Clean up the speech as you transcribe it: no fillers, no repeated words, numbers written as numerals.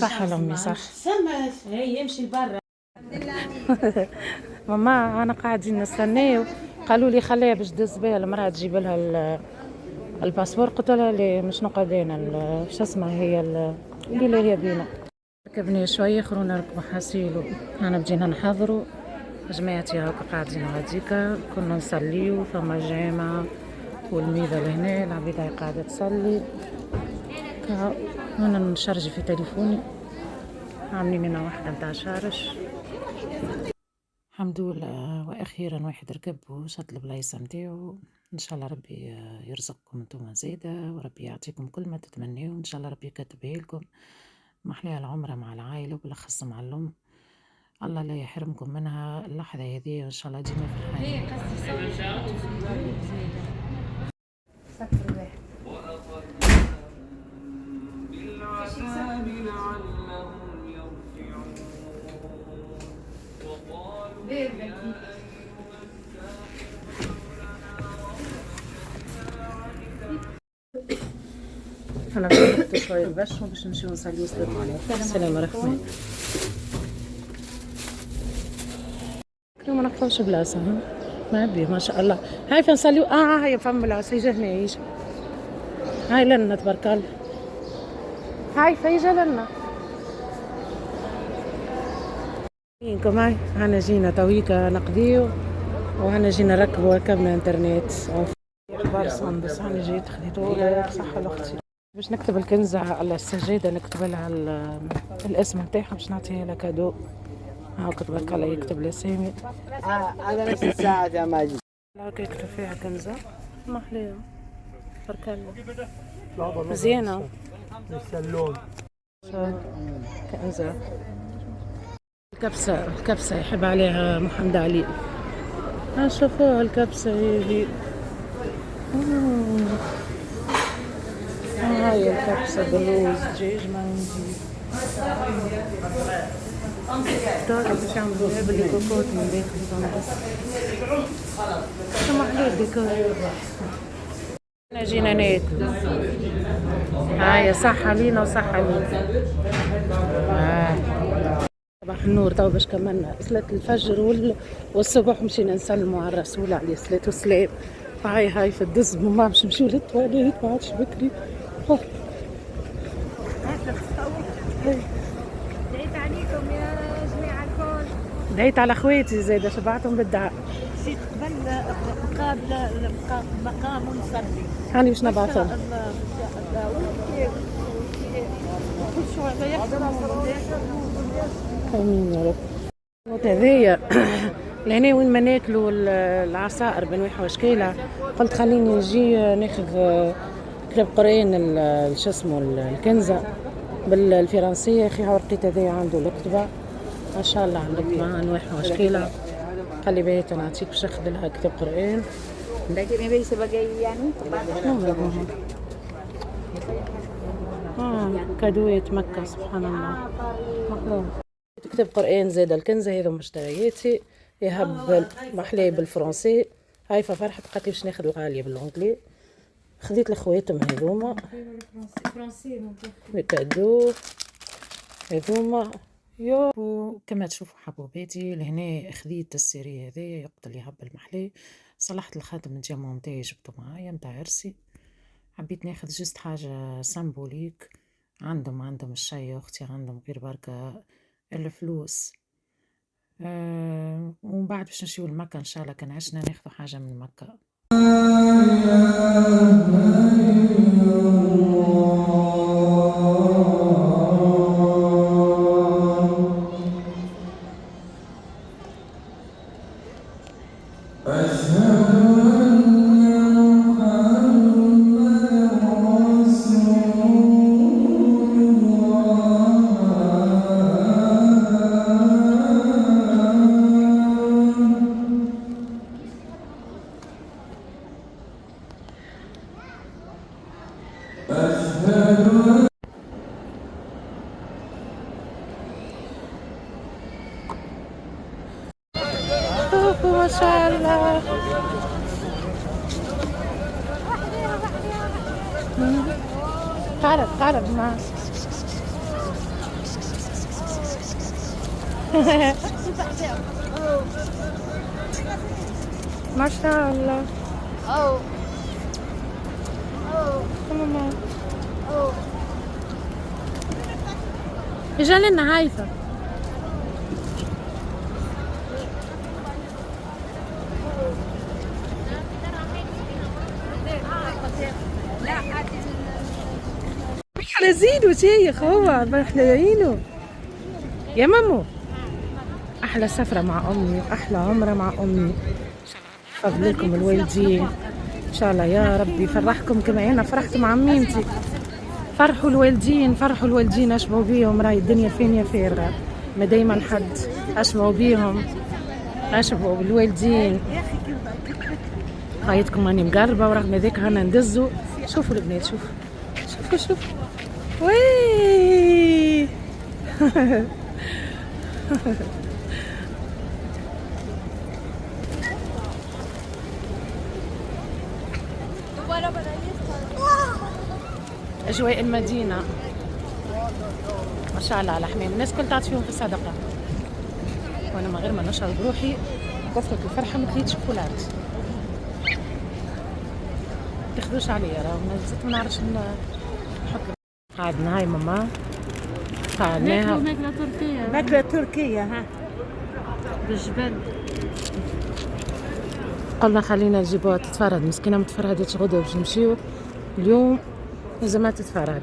صح لأمي صح. سمس هي يمشي لبرا. ماما أنا قاعدين نستناو، قالوا لي خليها باش دز بها المرأة تجيب لها الباسبور. قلت لها لي مش نقعد هنا شو اسمها هي اللي هي بينا. ركبني شوية خلونا نركبوا حاسيلو. أنا بدينا نحضروا جماعتي هاكا قاعدين غاديكا كنا نصليو فما جامع والميضة لهنا العبيدة هاي قاعدة تصلي. أنا نشارج في تليفوني عاملين لنا واحدة متاع شارج. الحمد لله وأخيرا واحد ركب وشد البلايصة متاعو. إن شاء الله ربي يرزقكم انتوما زيادة وربي يعطيكم كل ما تتمنيو. إن شاء الله ربي يكتبها لكم محليها العمرة مع العائلة وبالأخص مع الأم. الله لا يحرمكم منها اللحظة هذه إن شاء الله ديما في الحياة. أنا بنحط شوية البش باش نمشيو نصليو السلام عليكم. ما نقطعوش بلاصة ما بيه ما شاء الله. هاي فين نصليو هاي فم بلاصة يجي هنا يجي. هاي لنا تبارك الله. هاي فيجا لنا. ينكم هاي هنا جينا تويكا نقضيو وهنا جينا نركبوا ركبنا انترنت. اخبار صندس هنا جيت خديتو صح لاختي باش نكتب الكنزة على السجادة نكتب لها الاسم نتاعها باش نعطيها لها كادو. هاكا تبارك الله يكتب لي سامي. على نفس الساعة يا ماجد. هاكا يكتب فيها كنزة محلية تبارك الله مزيانة. السلون كنزة الكبسة يحب عليها محمد علي. شوفوها الكبسة هذي. هاي الكبسة بالرز دجاج مندي. تعرفوا باش يعملوها بالكوكوط من داخل صندوق. شو محلول ديكور. جينا ناكل. هاي صحة لينا وصحة لينا. صباح النور. تو باش كملنا صلاة الفجر والصبح مشينا نسلموا على الرسول عليه الصلاة والسلام. هاي في الدز ما باش نمشيو للتواليت ما عادش بكري. دعيت عليكم يا جماعة الكل. دعيت على خواتي زايدة شبعتهم بالدعاء. نسيت قبل مقام ونصلي. هاني باش نبعثهم. كل شوية يحضروا امين يا رب. هذيا لهنا وين ما ناكلوا العصائر بنويحة واشكالها قلت خليني نجي ناخذ كتاب قرآن شو اسمه الكنزة بالفرنسية. اخي ورقيت هذيا عنده الكتبة ما شاء الله عنده كتبة انواعها واشكالها. قال لي بيت نعطيك باش ناخذ لها كتاب قرآن. لكن ما بيس بقى يعني كادوية مكة سبحان الله. كتاب قرآن زاد الكنزة هذو مشترياتي يهب محلي بالفرنسي. هاي ففرحت قالت لي باش ناخذ الغالية بالانجلي. خذيت لخواتهم هذوما كادو هذوما يو. كما تشوفوا حبوباتي لهنا خذيت السيري هذا يقتل يهب المحلي. صلحت الخاتم من جامو متاعي جبته معايا متاع عرسي. حبيت ناخذ جست حاجة سامبوليك. عندهم الشي اختي عندهم غير بركة الفلوس. ومن بعد باش نمشيو لمكة ان شاء الله كان عشنا ناخذ حاجة من مكة. ما شاء الله. قرب ما ما شاء الله. ماما اجا لنا هايفه. احلى زينو شيخ هو احلى عينه يا مامو. احلى سفره مع امي واحلى عمره مع امي. يحفظ لكم الوالدين ان شاء الله يا ربي، يفرحكم كما انا فرحت مع عميمتي. فرحوا الوالدين، فرحوا الوالدين، اشبعوا بيهم، راهي الدنيا فين فارغه، ما دايما حد اشبعوا بيهم، اشبعوا بالوالدين. خايتكم راني مقربه ورغم ذاك هنا ندزو. شوفوا البنات، شوفوا شوفوا شوفوا وي أجواء المدينة ما شاء الله على حمام، الناس كل تعطي فيهم في الصدقة، وأنا من غير ما نشعر بروحي كثرة الفرحة مكليت شوكولات. تاخذوش عليا راه زدت ما نعرفش نحط. قعدنا هاي ماما قعدناها ماكلة تركية. ماكلة تركية ها بالجبن. قلنا خلينا نجيبوها تتفرد، مسكينة متفرهدتش غدوة باش نمشيو اليوم، لازمها تتفرهد.